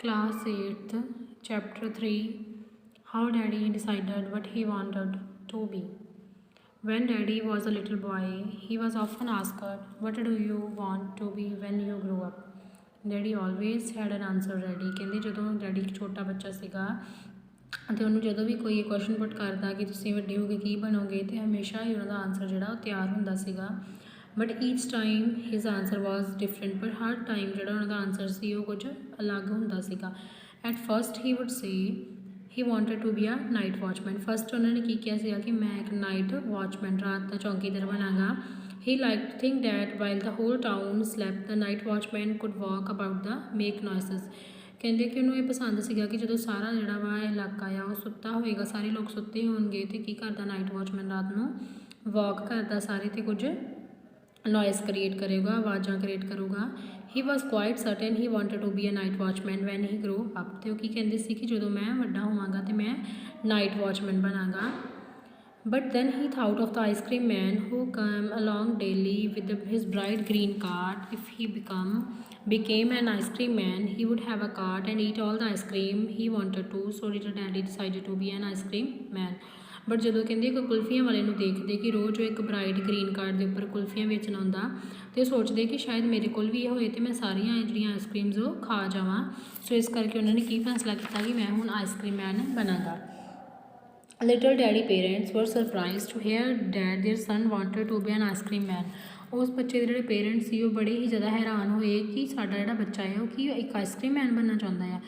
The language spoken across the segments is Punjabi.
Class 8th, Chapter 3. How Daddy decided what he wanted to be. When Daddy was a little boy, he was often asked, "What do you want to be when you grow up?" Daddy always had an answer ready. ਕਹਿੰਦੇ ਜਦੋਂ ਡੈਡੀ ਇੱਕ ਛੋਟਾ ਬੱਚਾ ਸੀਗਾ ਅਤੇ ਉਹਨੂੰ ਜਦੋਂ ਵੀ ਕੋਈ ਕੁਐਸਚਨ ਪੁੱਟ ਕਰਦਾ ਕਿ ਤੁਸੀਂ ਵੱਡੇ ਹੋ ਕੇ ਕੀ ਬਣੋਗੇ, ਅਤੇ ਹਮੇਸ਼ਾ ਹੀ ਉਹਨਾਂ ਦਾ ਆਨਸਰ ਜਿਹੜਾ ਉਹ ਤਿਆਰ ਹੁੰਦਾ ਸੀਗਾ। But each time his answer was different, ਪਰ ਹਰ ਟਾਈਮ ਜਿਹੜਾ ਉਹਨਾਂ ਦਾ ਆਨਸਰ ਸੀ ਉਹ ਕੁਝ ਅਲੱਗ ਹੁੰਦਾ ਸੀਗਾ। At first he would say he wanted to be a night watchman. First ਉਹਨਾਂ ਨੇ ਕੀ ਕਿਹਾ ਸੀਗਾ ਕਿ ਮੈਂ ਇੱਕ ਨਾਈਟ ਵਾਚਮੈਨ, ਰਾਤ ਦਾ ਚੌਂਕੀਦਾਰ ਬਣਾਂਗਾ। He liked to think that while the whole town slept, the night watchman could walk about the make noises. ਕਹਿੰਦੇ ਕਿ ਉਹਨੂੰ ਇਹ ਪਸੰਦ ਸੀਗਾ ਕਿ ਜਦੋਂ ਸਾਰਾ ਜਿਹੜਾ ਵਾ ਇਲਾਕਾ ਆ ਉਹ ਸੁੱਤਾ ਹੋਏਗਾ, ਸਾਰੇ ਲੋਕ ਸੁੱਤੇ ਹੋਣਗੇ, ਅਤੇ ਕੀ ਕਰਦਾ ਨਾਈਟ ਵਾਚਮੈਨ ਰਾਤ ਨੂੰ ਵਾਕ ਕਰਦਾ ਸਾਰੇ, ਅਤੇ ਕੁਝ ਨੋਇਸ ਕ੍ਰੀਏਟ ਕਰੇਗਾ, ਆਵਾਜ਼ਾਂ ਕ੍ਰੀਏਟ ਕਰੂਗਾ। He was quite certain he wanted to be a night watchman when he grow up. ਅਤੇ ਉਹ ਕੀ ਕਹਿੰਦੇ ਸੀ ਕਿ ਜਦੋਂ ਮੈਂ ਵੱਡਾ ਹੋਵਾਂਗਾ ਅਤੇ ਮੈਂ ਨਾਈਟ ਵਾਚਮੈਨ ਬਣਾਂਗਾ। But then he thought of the ice cream man who came along daily with his bright green cart. If he became an ice cream man, he would have a cart and eat all the ice cream he wanted to. So little Daddy decided to be an ice cream man. But ਜਦੋਂ ਕਹਿੰਦੇ ਕੋਈ ਕੁਲਫੀਆਂ ਵਾਲੇ ਨੂੰ ਦੇਖਦੇ ਕਿ ਰੋਜ਼ ਉਹ ਇੱਕ ਬਰਾਈਟ ਗ੍ਰੀਨ ਕਾਰਡ ਦੇ ਉੱਪਰ ਕੁਲਫੀਆਂ ਵੇਚਣ ਆਉਂਦਾ, ਅਤੇ ਸੋਚਦੇ ਕਿ ਸ਼ਾਇਦ ਮੇਰੇ ਕੋਲ ਵੀ ਇਹ ਹੋਏ ਅਤੇ ਮੈਂ ਸਾਰੀਆਂ ਜਿਹੜੀਆਂ ਆਈਸਕ੍ਰੀਮਸ ਉਹ ਖਾ ਜਾਵਾਂ। ਸੋ ਇਸ ਕਰਕੇ ਉਹਨਾਂ ਨੇ ਕੀ ਫੈਸਲਾ ਕੀਤਾ ਕਿ ਮੈਂ ਹੁਣ ice cream man ਬਣਾਂਗਾ। Little Daddy parents were surprised to hear that their son wanted to be an ice cream man. ਉਸ ਬੱਚੇ ਦੇ ਜਿਹੜੇ ਪੇਰੈਂਟਸ ਸੀ ਉਹ ਬੜੇ ਹੀ ਜ਼ਿਆਦਾ ਹੈਰਾਨ ਹੋਏ ਕਿ ਸਾਡਾ ਜਿਹੜਾ ਬੱਚਾ ਹੈ ਉਹ ਕੀ ਇੱਕ ਆਈਸਕ੍ਰੀਮ ਮੈਨ ਬਣਨਾ ਚਾਹੁੰਦਾ ਆ।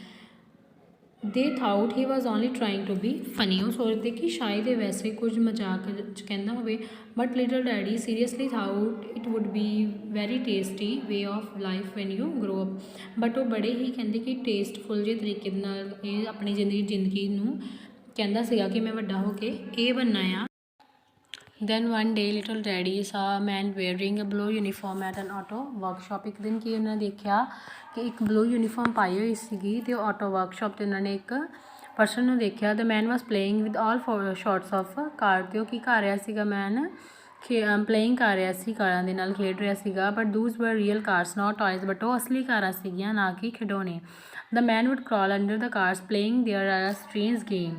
ਦੇ ਥਾਊਟ ਹੀ ਵਾਜ਼ ਓਨਲੀ ਟਰਾਈੰਗ ਟੂ ਬੀ ਫਨੀ। ਉਹ ਸੋਚਦੇ ਕਿ ਸ਼ਾਇਦ ਇਹ ਵੈਸੇ ਕੁਝ ਮਜ਼ਾਕ 'ਚ ਕਹਿੰਦਾ ਹੋਵੇ। But little daddy seriously thought it would be very tasty way of life when you grow up. But ਉਹ ਬੜੇ ਹੀ ਕਹਿੰਦੇ ਕਿ ਟੇਸਟਫੁਲ ਜਿਹੇ ਤਰੀਕੇ ਦੇ ਨਾਲ ਇਹ ਆਪਣੀ ਜ਼ਿੰਦਗੀ ਨੂੰ ਕਹਿੰਦਾ ਸੀਗਾ ਕਿ ਮੈਂ ਵੱਡਾ ਹੋ ਕੇ ਇਹ ਬਣਨਾ ਆ। Then one day little daddy saw man wearing a blue uniform at an auto workshop. ਇੱਕ ਦਿਨ ਕੀ ਉਹਨਾਂ ਨੇ ਦੇਖਿਆ ਕਿ ਇੱਕ ਬਲੂ ਯੂਨੀਫਾਰਮ ਪਾਈ ਹੋਈ ਸੀਗੀ, ਅਤੇ ਉਹ ਆਟੋ ਵਰਕਸ਼ਾਪ 'ਤੇ ਉਹਨਾਂ ਨੇ ਇੱਕ ਪਰਸਨ ਨੂੰ ਦੇਖਿਆ। The man was playing with all sorts of car. ਅਤੇ ਉਹ ਕੀ ਕਰ ਰਿਹਾ ਸੀਗਾ, ਮੈਨ ਪਲੇਇੰਗ ਕਰ ਰਿਹਾ ਸੀ, ਕਾਰਾਂ ਦੇ ਨਾਲ ਖੇਡ ਰਿਹਾ ਸੀਗਾ। But those were real cars not toys. But ਉਹ ਅਸਲੀ ਕਾਰਾਂ ਸੀਗੀਆਂ, ਨਾ ਕਿ ਖਿਡੌਣੇ। The man would crawl under the cars playing there are a strange game.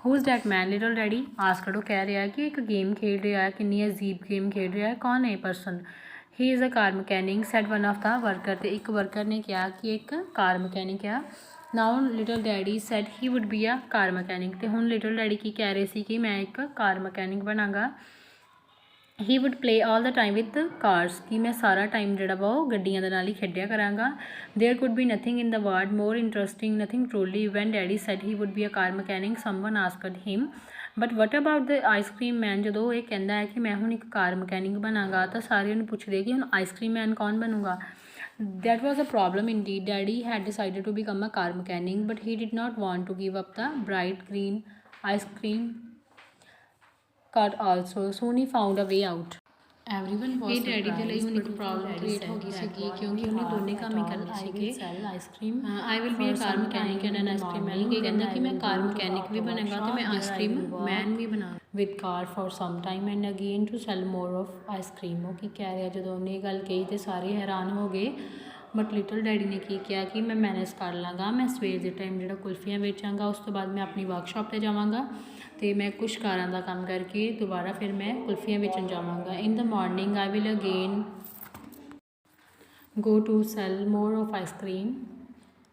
Who's that man little daddy asked. ਉਹ ਕਹਿ ਰਿਹਾ ਕਿ ਇੱਕ ਗੇਮ ਖੇਡ ਰਿਹਾ ਹੈ, ਕਿੰਨੀ ਅਜੀਬ ਗੇਮ ਖੇਡ ਰਿਹਾ ਹੈ, ਕੌਣ ਹੈ ਇਹ person. He is a car mechanic said one of the worker. ਅਤੇ ਇੱਕ ਵਰਕਰ ਨੇ ਕਿਹਾ ਕਿ ਇੱਕ ਕਾਰ ਮਕੈਨਿਕ ਆ। Now little daddy said he would be a car mechanic. ਅਤੇ ਹੁਣ ਲਿਟਲ ਡੈਡੀ ਕੀ ਕਹਿ ਰਹੇ ਸੀ ਕਿ ਮੈਂ ਇੱਕ ਕਾਰ ਮਕੈਨਿਕ ਬਣਾਂਗਾ। He would play all the time with cars. ਕਿ ਮੈਂ ਸਾਰਾ ਟਾਈਮ ਜਿਹੜਾ ਵਾ ਉਹ ਗੱਡੀਆਂ ਦੇ ਨਾਲ ਹੀ ਖੇਡਿਆ ਕਰਾਂਗਾ। There could be nothing in the world more interesting, nothing truly. When daddy said he would be a car mechanic someone asked him but what about the ice cream man. ਜਦੋਂ ਇਹ ਕਹਿੰਦਾ ਹੈ ਕਿ ਮੈਂ ਹੁਣ ਇੱਕ ਕਾਰ ਮਕੈਨਿਕ ਬਣਾਂਗਾ, ਤਾਂ ਸਾਰੇ ਉਹਨੂੰ ਪੁੱਛਦੇ ਕਿ ਹੁਣ ਆਈਸਕ੍ਰੀਮ ਮੈਨ ਕੌਣ ਬਣੂਗਾ। That was a problem indeed. Daddy had decided to become a car mechanic, but he did not want to give up the bright green ice cream cart also. Soon he found a way out. Everyone was surprised. Daddy ਦੇ ਲਈ ਹੁਣ ਇੱਕ ਪ੍ਰੋਬਲਮ ਕ੍ਰੀਏਟ ਹੋ ਗਈ ਸੀਗੀ, ਕਿਉਂਕਿ ਉਹਨੇ ਦੋਨੇ ਕੰਮ ਹੀ ਕਰਨੇ ਸੀਗੇ। I will be a car mechanic and an ice cream man. ਇਹ ਕਹਿੰਦਾ ਕਿ ਮੈਂ ਕਾਰ ਮਕੈਨਿਕ ਵੀ ਬਣਾਂਗਾ ਅਤੇ ਮੈਂ ਆਈਸਕ੍ਰੀਮ ਮੈਨ ਵੀ ਬਣਾ with car for some time and again to sell more of ice cream. ਉਹ ਕੀ ਕਹਿ ਰਿਹਾ, ਜਦੋਂ ਉਹਨੇ ਇਹ ਗੱਲ ਕਹੀ ਤਾਂ ਸਾਰੇ ਹੈਰਾਨ ਹੋ ਗਏ। ਬਟ ਲਿਟਲ ਡੈਡੀ ਨੇ ਕੀ ਕਿਹਾ ਕਿ ਮੈਂ ਮੈਨੇਜ ਕਰ ਲਾਂਗਾ, ਮੈਂ ਸਵੇਰ ਦੇ ਟਾਈਮ ਜਿਹੜਾ ਕੁਲਫੀਆਂ ਵੇਚਾਂਗਾ, ਉਸ ਤੋਂ ਬਾਅਦ ਮੈਂ ਆਪਣੀ ਵਰਕਸ਼ਾਪ 'ਤੇ ਜਾਵਾਂਗਾ ਅਤੇ ਮੈਂ ਕੁਛ ਕਾਰਾਂ ਦਾ ਕੰਮ ਕਰਕੇ ਦੁਬਾਰਾ ਫਿਰ ਮੈਂ ਕੁਲਫੀਆਂ ਵੇਚਣ ਜਾਵਾਂਗਾ। In the morning I will again go to sell more of ice cream.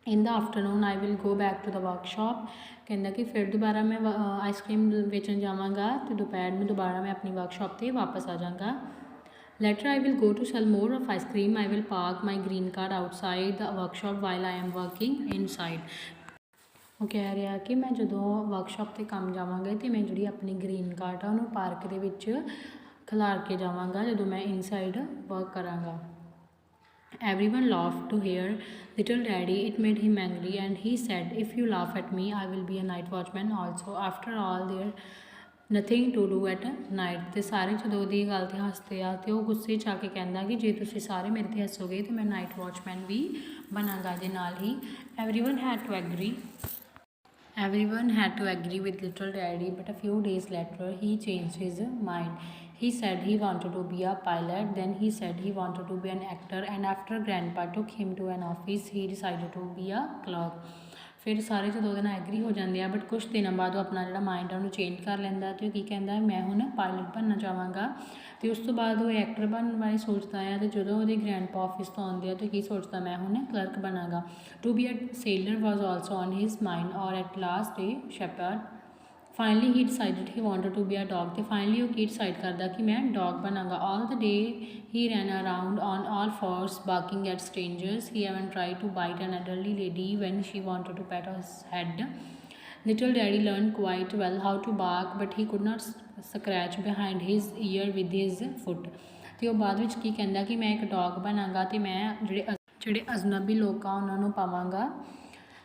In the afternoon I will go back to the workshop. ਕਹਿੰਦਾ ਕਿ ਫਿਰ ਦੁਬਾਰਾ ਮੈਂ ਆਈਸਕ੍ਰੀਮ ਵੇਚਣ ਜਾਵਾਂਗਾ ਅਤੇ ਦੁਪਹਿਰ ਨੂੰ ਦੁਬਾਰਾ ਮੈਂ ਆਪਣੀ ਵਰਕਸ਼ਾਪ 'ਤੇ ਵਾਪਸ ਆ ਜਾਵਾਂਗਾ। Later I will go to sell more of ice cream. I will park my green car outside the workshop while I am working inside. ਉਹ ਕਹਿ ਰਿਹਾ ਕਿ ਮੈਂ ਜਦੋਂ ਵਰਕਸ਼ਾਪ 'ਤੇ ਕੰਮ ਜਾਵਾਂਗਾ ਅਤੇ ਮੈਂ ਜਿਹੜੀ ਆਪਣੀ ਗ੍ਰੀਨ ਕਾਰਟ ਆ ਉਹਨੂੰ ਪਾਰਕ ਦੇ ਵਿੱਚ ਖਿਲਾਰ ਕੇ ਜਾਵਾਂਗਾ ਜਦੋਂ ਮੈਂ ਇਨਸਾਈਡ ਵਰਕ ਕਰਾਂਗਾ। Everyone laughed to hear little daddy. It made him angry and he said, if you laugh at me, I will be a night watchman also. After all, there nothing to do at night. ਅਤੇ ਸਾਰੇ ਜਦੋਂ ਉਹਦੀ ਗੱਲ 'ਤੇ ਹੱਸਦੇ ਆ, ਅਤੇ ਉਹ ਗੁੱਸੇ 'ਚ ਆ ਕੇ ਕਹਿੰਦਾ ਕਿ ਜੇ ਤੁਸੀਂ ਸਾਰੇ ਮੇਰੇ 'ਤੇ ਹੱਸੋਗੇ ਤਾਂ ਮੈਂ ਨਾਈਟ ਵਾਚਮੈਨ ਵੀ ਬਣਾਂਗਾ। ਦੇ ਨਾਲ ਹੀ everyone had to agree with little daddy, but a few days later he changed his mind. He said he wanted to be a pilot, then he said he wanted to be an actor, and after grandpa took him to an office, he decided to be a clerk. ਫਿਰ ਸਾਰੇ ਜਦੋਂ ਉਹਦੇ ਨਾਲ ਐਗਰੀ ਹੋ ਜਾਂਦੇ ਆ, ਬਟ ਕੁਛ ਦਿਨਾਂ ਬਾਅਦ ਉਹ ਆਪਣਾ ਜਿਹੜਾ ਮਾਈਂਡ ਆ ਉਹਨੂੰ ਚੇਂਜ ਕਰ ਲੈਂਦਾ ਅਤੇ ਉਹ ਕੀ ਕਹਿੰਦਾ, ਮੈਂ ਹੁਣ ਪਾਇਲਟ ਬਣਨਾ ਚਾਹਾਂਗਾ। ਅਤੇ ਉਸ ਤੋਂ ਬਾਅਦ ਉਹ ਐਕਟਰ ਬਣਨ ਬਾਰੇ ਸੋਚਦਾ ਆ, ਅਤੇ ਜਦੋਂ ਉਹਦੇ ਗ੍ਰੈਂਡਪਾ ਆਫਿਸ ਤੋਂ ਆਉਂਦੇ ਆ ਅਤੇ ਕੀ ਸੋਚਦਾ, ਮੈਂ ਹੁਣ ਕਲਰਕ ਬਣਾਂਗਾ। To be a sailor was also on his mind, or at last a shepherd. Finally he decided he wanted to be a dog, ਅਤੇ ਫਾਈਨਲੀ ਉਹ ਕੀ ਡਿਸਾਈਡ ਕਰਦਾ ਕਿ ਮੈਂ ਡੌਗ ਬਣਾਂਗਾ। All the day he ran around on all fours barking at strangers. He even try to bite an elderly lady when she wanted to pet his head. Little Daddy learned quite well how to bark, but he could not scratch behind his ear with his foot. ਅਤੇ ਉਹ ਬਾਅਦ ਵਿੱਚ ਕੀ ਕਹਿੰਦਾ ਕਿ ਮੈਂ ਇੱਕ ਡੌਗ ਬਣਾਂਗਾ ਅਤੇ ਮੈਂ ਜਿਹੜੇ ਅਜਨਬੀ ਲੋਕ ਆ ਉਹਨਾਂ ਨੂੰ ਪਾਵਾਂਗਾ।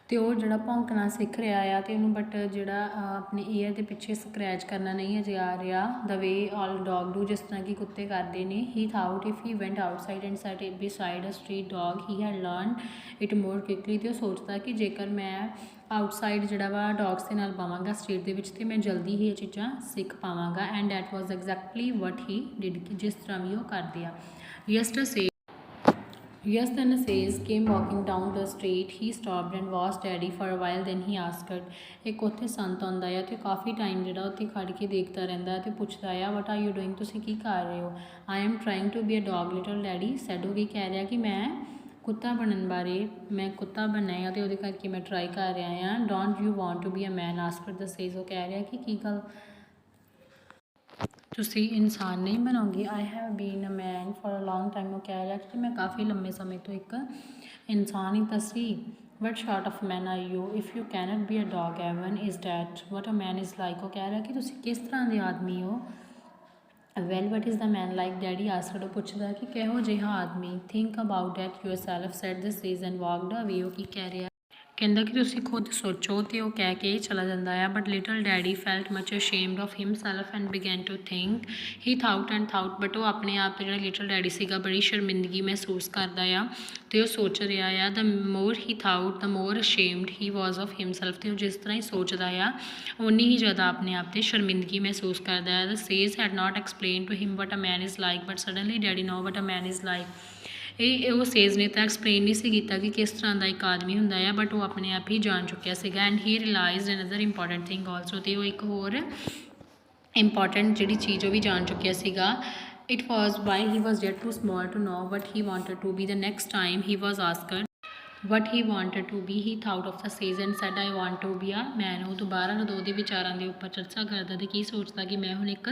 ਅਤੇ ਉਹ ਜਿਹੜਾ ਭੌਂਕਣਾ ਸਿੱਖ ਰਿਹਾ ਆ, ਅਤੇ ਉਹਨੂੰ ਬਟ ਜਿਹੜਾ ਆਪਣੇ ਈਅਰ ਦੇ ਪਿੱਛੇ ਸਕਰੈਚ ਕਰਨਾ ਨਹੀਂ ਅਜੇ ਆ ਰਿਹਾ, ਦ ਵੇ ਆਲ ਡੌਗ ਡੂ, ਜਿਸ ਤਰ੍ਹਾਂ ਕਿ ਕੁੱਤੇ ਕਰਦੇ ਨੇ। He thought if he went outside and sat beside a street dog he had learn it more quickly. ਅਤੇ ਉਹ ਸੋਚਦਾ ਕਿ ਜੇਕਰ ਮੈਂ ਆਊਟਸਾਈਡ ਜਿਹੜਾ ਵਾ ਡੌਗਸ ਦੇ ਨਾਲ ਪਾਵਾਂਗਾ ਸਟਰੀਟ ਦੇ ਵਿੱਚ, ਅਤੇ ਮੈਂ ਜਲਦੀ ਹੀ ਇਹ ਚੀਜ਼ਾਂ ਸਿੱਖ ਪਾਵਾਂਗਾ। And that was exactly what he did, ਕਿ ਜਿਸ ਤਰ੍ਹਾਂ ਵੀ ਉਹ ਕਰਦੇ ਆ। Yes, then says came walking down the street. He stopped and watched Daddy for a while. Then he asked, ਇੱਕ ਉੱਥੇ ਸੰਤ ਆਉਂਦਾ ਆ ਅਤੇ ਕਾਫੀ ਟਾਈਮ ਜਿਹੜਾ ਉੱਥੇ ਖੜ੍ਹ ਕੇ ਦੇਖਦਾ ਰਹਿੰਦਾ ਅਤੇ ਪੁੱਛਦਾ ਆ, ਵਟ ਆਰ ਯੂ ਡੂਇੰਗ, ਤੁਸੀਂ ਕੀ ਕਰ ਰਹੇ ਹੋ। I am trying to be a dog little daddy said. ਉਹ ਕੀ ਕਹਿ ਰਿਹਾ ਕਿ ਮੈਂ ਕੁੱਤਾ ਬਣਨ ਬਾਰੇ, ਮੈਂ ਕੁੱਤਾ ਬਣਨਾ ਆ ਅਤੇ ਉਹਦੇ ਕਰਕੇ ਮੈਂ ਟਰਾਈ ਕਰ ਰਿਹਾ ਹਾਂ। Don't you want to be a man asked the sage. ਉਹ ਕਹਿ ਰਿਹਾ ਕਿ ਕੀ ਗੱਲ, ਤੁਸੀਂ ਇਨਸਾਨ ਨਹੀਂ ਬਣੋਗੇ। I have been a man for a long time. ਉਹ ਕਹਿ ਰਿਹਾ ਕਿ ਮੈਂ ਕਾਫੀ ਲੰਬੇ ਸਮੇਂ ਤੋਂ ਇੱਕ ਇਨਸਾਨ ਹੀ ਤਾਂ ਸੀ। What sort of man are you if you can't be a dog even is that what a man is like. ਉਹ ਕਹਿ ਰਿਹਾ ਕਿ ਤੁਸੀਂ ਕਿਸ ਤਰ੍ਹਾਂ ਦੇ ਆਦਮੀ ਹੋ। Well what is the man like daddy asked. ਉਹ ਪੁੱਛਦਾ ਕਿ ਕਿਹੋ ਜਿਹਾ ਆਦਮੀ। Think about that yourself said the sage and walked away. ਉਹ ਕੀ ਕਹਿ ਰਿਹਾ, ਕਹਿੰਦਾ ਕਿ ਤੁਸੀਂ ਖੁਦ ਸੋਚੋ, ਅਤੇ ਉਹ ਕਹਿ ਕੇ ਚਲਾ ਜਾਂਦਾ ਆ। But little daddy felt much ashamed of himself and began to think. He thought and thought, but ਉਹ ਆਪਣੇ ਆਪ 'ਤੇ ਜਿਹੜਾ ਲਿਟਲ ਡੈਡੀ ਸੀਗਾ ਬੜੀ ਸ਼ਰਮਿੰਦਗੀ ਮਹਿਸੂਸ ਕਰਦਾ ਆ, ਅਤੇ ਉਹ ਸੋਚ ਰਿਹਾ ਆ। The more he thought the more ashamed he was of himself. ਅਤੇ ਉਹ ਜਿਸ ਤਰ੍ਹਾਂ ਹੀ ਸੋਚਦਾ ਆ ਓਨੀ ਹੀ ਜ਼ਿਆਦਾ ਆਪਣੇ ਆਪ 'ਤੇ ਸ਼ਰਮਿੰਦਗੀ ਮਹਿਸੂਸ ਕਰਦਾ ਹੈ। The sage had not explain to him what a man is like, but suddenly daddy know what a man is like. ਉਹ ਸੇਜ਼ ਨੇ ਤਾਂ ਐਕਸਪਲੇਨ ਨਹੀਂ ਸੀ ਕੀਤਾ ਕਿ ਕਿਸ ਤਰ੍ਹਾਂ ਦਾ ਇੱਕ ਆਦਮੀ ਹੁੰਦਾ ਆ, ਬਟ ਉਹ ਆਪਣੇ ਆਪ ਹੀ ਜਾਣ ਚੁੱਕਿਆ ਸੀਗਾ। And he realised another important thing also. ਅਤੇ ਉਹ ਇੱਕ ਹੋਰ ਇੰਪੋਰਟੈਂਟ ਜਿਹੜੀ ਚੀਜ਼ ਉਹ ਵੀ ਜਾਣ ਚੁੱਕਿਆ ਸੀਗਾ। It was why he was yet too small to know what he wanted to be. The next time he was asked what he wanted to be he thought of the sage and said I want to be a man. ਉਹ ਦੁਬਾਰਾ ਜਦੋਂ ਉਹਦੇ ਵਿਚਾਰਾਂ ਦੇ ਉੱਪਰ ਚਰਚਾ ਕਰਦਾ ਅਤੇ ਕੀ ਸੋਚਦਾ ਕਿ ਮੈਂ ਹੁਣ ਇੱਕ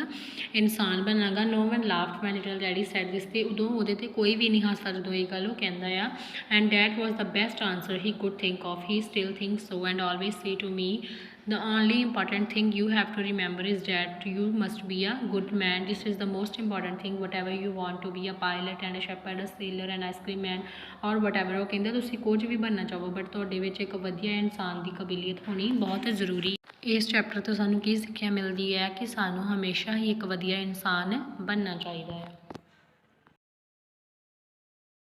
ਇਨਸਾਨ ਬਣਾਂਗਾ। No one laughed when little daddy said this. ਅਤੇ ਉਦੋਂ ਉਹਦੇ 'ਤੇ ਕੋਈ ਵੀ ਨਹੀਂ ਹੱਸਦਾ ਜਦੋਂ ਇਹ ਗੱਲ ਉਹ ਕਹਿੰਦਾ ਆ। And that was the best answer he could think of. He still think so and always say to me the only important thing you have to remember is that you must be a good man. This is the most important thing, whatever you want to be a pilot and a shepherd, a sailor, an ice cream man or whatever। ਉਹ ਕਹਿੰਦਾ ਤੁਸੀਂ ਕੁਝ ਵੀ ਬਣਨਾ ਚਾਹੋ, ਬਟ ਤੁਹਾਡੇ ਵਿੱਚ ਇੱਕ ਵਧੀਆ ਇਨਸਾਨ ਦੀ ਕਾਬਲੀਅਤ ਹੋਣੀ ਬਹੁਤ ਜ਼ਰੂਰੀ। ਇਸ ਚੈਪਟਰ ਤੋਂ ਸਾਨੂੰ ਕੀ ਸਿੱਖਿਆ ਮਿਲਦੀ ਹੈ ਕਿ ਸਾਨੂੰ ਹਮੇਸ਼ਾ ਹੀ ਇੱਕ ਵਧੀਆ ਇਨਸਾਨ ਬਣਨਾ ਚਾਹੀਦਾ ਹੈ।